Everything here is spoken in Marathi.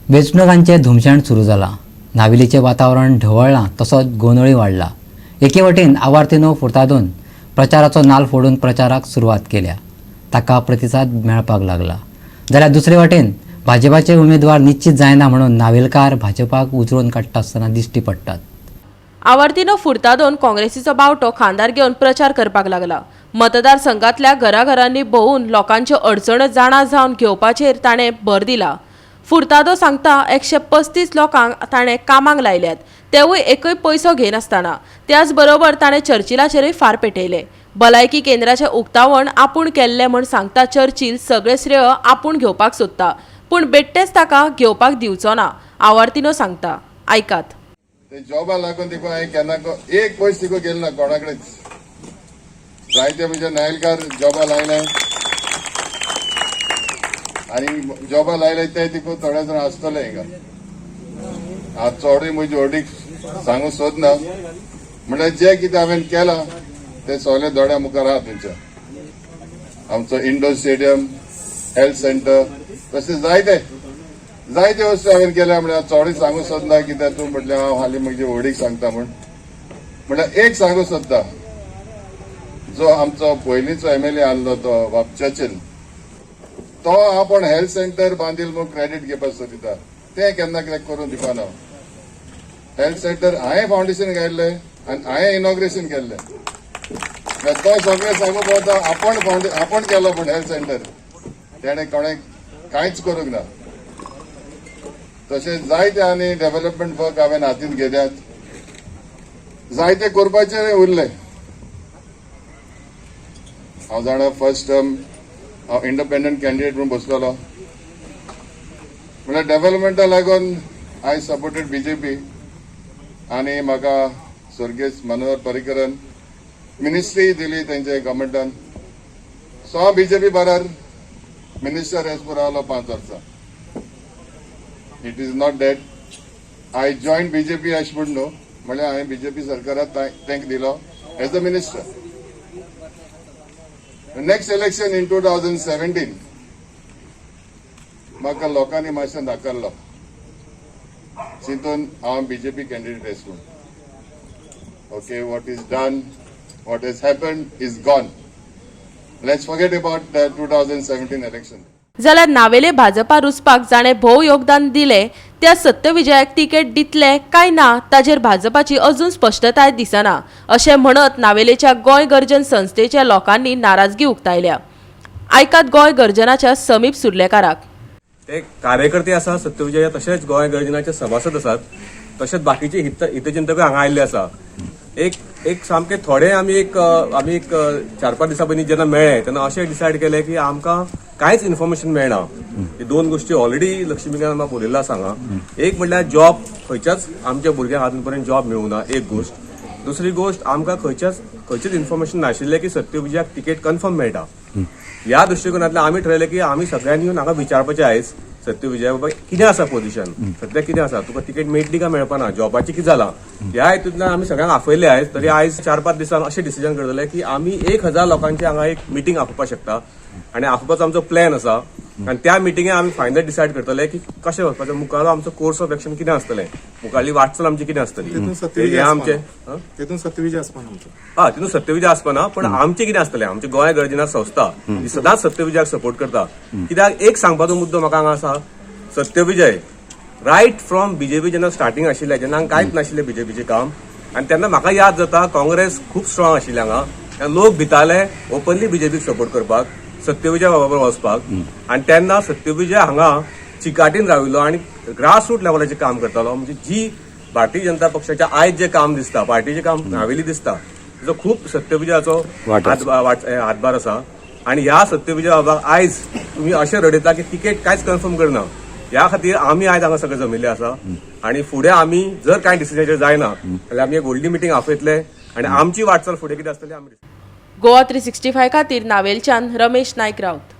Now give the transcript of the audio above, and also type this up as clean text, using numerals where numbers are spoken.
वेंचणुकांचें धुमशाण सुरू जालां. नावेलीचें वातावरण ढवळ्ळां तसोच गोंधळय वाडला. एके वटेन आवार्तीनो फुर्तादोन प्रचाराचो नाल फोडून प्रचाराक सुरवात केल्या. ताका प्रतिसाद मेळपाक लागला. जाल्यार दुसरे वटेन भाजपाचे उमेदवार निश्चित जायना म्हणून नावेलकार भाजपाक उजळून काडटा आसतना दिश्टी पडटात. आवार्तीनो फुर्तादोन काँग्रेसीचो बावटो खांदार घेवन प्रचार करपाक लागला. मतदारसंघातल्या घराघरांनी भोंवून लोकांच्यो अडचण्यो जाणा जावन घेवपाचेर ताणें भर दिला. फुर्तादो सांगता 135 लोकांक ताणें कामाक लायल्यात, तेवूय एकय पयसो घेनासतना. त्याच बरोबर ताणें चर्चिलाचेरय फार पेटयले. भलायकी केंद्राचें उक्तावण आपूण केल्लें म्हूण सांगता चर्चिल सगळें श्रेय आपूण घेवपाक सोदता, पूण बेट्टेच ताका घेवपाक दिवचो ना. आवार्तीनो सांगता, आयकात. ते जॉबा लागून देखून हांवें केन्ना एक पयस देखून गेलो ना कोणाकडेच. जायते म्हणजे नायलकार जॉबा लायले आनी जॉबा लायले ते देखून थोडे जाण आसतले हिंगा. हांव चोडूय म्हजी ओडीक सांगूंक सोदना. म्हणल्यार जे कितें हांवें केलां ते सगळे दोड्या मुखार आहा तुमच्या. आमचो इंडोर स्टेडियम, हेल्थ सेंटर, तशें जायते वस्तू हांवें केल्या. म्हणल्यार चोडूय सांगूंक सोदना कित्याक तूं म्हटलें हांव हालीं म्हजी ओडीक सांगता म्हणल्यार एक सांगूंक सोदता. जो आमचो पयलींचो MLA आहलो तो बाब चर्चिल, तो आपण हेल्थ सेंटर बांदील म्हणून क्रेडीट घेवपाक सोदिता. ते केन्ना कितें करून दिवपाना. हेल्थ सेंटर हांवें फावंडेशन घायल्लें आनी हांवें इनॉग्रेशन केल्लें. तो सगळें सांगूंक पावता आपण केलो पूण हेल्थ सेंटर तेणें कोणें कांयच करूंक ना. तशेंच जायते आनी डेव्हलपमेंट वर्क हांवें हातींत घेतल्यात. जायते करपाचें उरलें. हांव जाणा फर्स्ट टर्म हांव इंडिपेंडंट कॅन्डिडेट म्हणून बसलेलो. म्हणल्यार डेव्हलपमेंटा लागून आय सपोर्टेड BJP आनी म्हाका स्वर्गीय मनोहर पर्रीकरान मिनिस्ट्री दिली तेंचे गव्हर्मेंटान. सो हांव BJP बराबर मिनिस्टर एसपूर रावलो 5 वर्सां. It is not that I join BJP अशें म्हूण न्हू. म्हणल्यार हांवें BJP सरकाराक तेंक दिलो as a minister. Next election in 2017 म्हाका लोकांनी मातशें नाकारलो. चिंतून हांव BJP कॅन्डिडेट एसपून. Okay, what is done, what has happened is gone. Let's forget about the 2017 election. जाल्यार नावेले भाजपा रुजपाक जाणें भोव योगदान दिलें त्या सत्यविजयाक तिकेट दितले काय ना ताचेर भाजपाची अजून स्पश्टताय दिसना अशें म्हणत नावेलेच्या गोंय गर्जन संस्थेच्या लोकांनी नाराजगी उक्तायल्या. आयकात गोंय गर्जनाच्या समीप सुर्लेकाराक. ते कार्यकर्ते आसा सत्यविजया, तशेंच गोंय गर्जनाचे सभासद आसात, तशेंच बाकीचे हितचिंतक हांगा आयिल्ले आसा. एक सामके थोडे आमी एक 4-5 दिसां पयलीं जेन्ना मेळ्ळे तेन्ना अशें डिसायड केलें की आमकां कांयच इन्फॉर्मेशन मेळना. हे 2 गोश्टी ऑलरेडी लक्ष्मीकांत म्हाका बरयल्लो आसा हांगा. एक म्हणल्यार जॉब खंयच्याच आमच्या भुरग्यांक अजून पर्यंत जॉब मेळूंक ना, एक गोश्ट. दुसरी गोश्ट आमकां खंयचेच इन्फॉर्मेशन नाशिल्लें की सत्यविजयाक तिकेट कन्फर्म मेळटा. ह्या दृश्टिकोनांतल्यान आमी ठरयलें की आमी सगळ्यांनी येवन हांगा विचारपाचें आयज सत्यविजया बाबा कितें आसा पोझिशन, सध्या कितें आसा, तुका तिकेट मेळटली काय मेळपाना, जॉबाची कितें जालां, ह्या हेतूंतल्यान आमी सगळ्यांक आपयले आयज. तरी आयज 4-5 दिसान अशें डिसिजन करतले की आमी 1000 लोकांची हांगा एक मिटींग आपोवपाक शकता आनी आपोवपाचो आमचो प्लॅन आसा. आनी त्या मिटिंगेक आमी फायनल डिसायड करतले की कशें वचपाचें, मुखारलो आमचो कोर्स ऑफ एक्शन कितें आसतलें, मुखारली वाटचाल आमची कितें आसतली. हे आमचे तितून सत्यविजय आसपाना आमचो. तितून सत्यविजय आसपाना, पण आमचें कितें आसतलें. आमची गोंय गर्जना संस्था ही सदांच सत्यविजयाक सपोर्ट करता. कित्याक एक सांगपाचो मुद्दो म्हाका हांगा आसा, सत्यविजय रायट फ्रॉम BJP जेन्ना स्टार्टिंग आशिल्लें, जेन्ना कांयच नाशिल्लें BJPचें काम, आनी तेन्ना म्हाका याद जाता काँग्रेस खूब स्ट्रॉंग आशिल्लें हांगा. लोक भिताले ओपनली BJPक सपोर्ट करपाक, सत्यविजय बाबा वचपाक. आनी तेन्ना सत्यविजय हांगा चिकाटीन राविल्लो आनी ग्रासरूट लेवलाचें काम करतालो. म्हणजे जी भारतीय जनता पक्षाचें आयज जें काम दिसता, पार्टीचें काम नावेली दिसता, ताचो खूब सत्यविजयाचो हातभार आसा. आनी ह्या सत्यविजय बाबाक आयज तुमी अशें रडयता की तिकेट कांयच कन्फर्म करना. ह्या खातीर आमी आयज हांगा सगळे जमिल्ले आसा आनी फुडें आमी जर कांय डिसिजन जायना जाल्यार आमी एक व्हडली मिटींग आपयतले आनी आमची वाटचाल फुडें कितें आसतली आमी. गोवा 365 खातीर नावेलच्यान रमेश नायक रावत.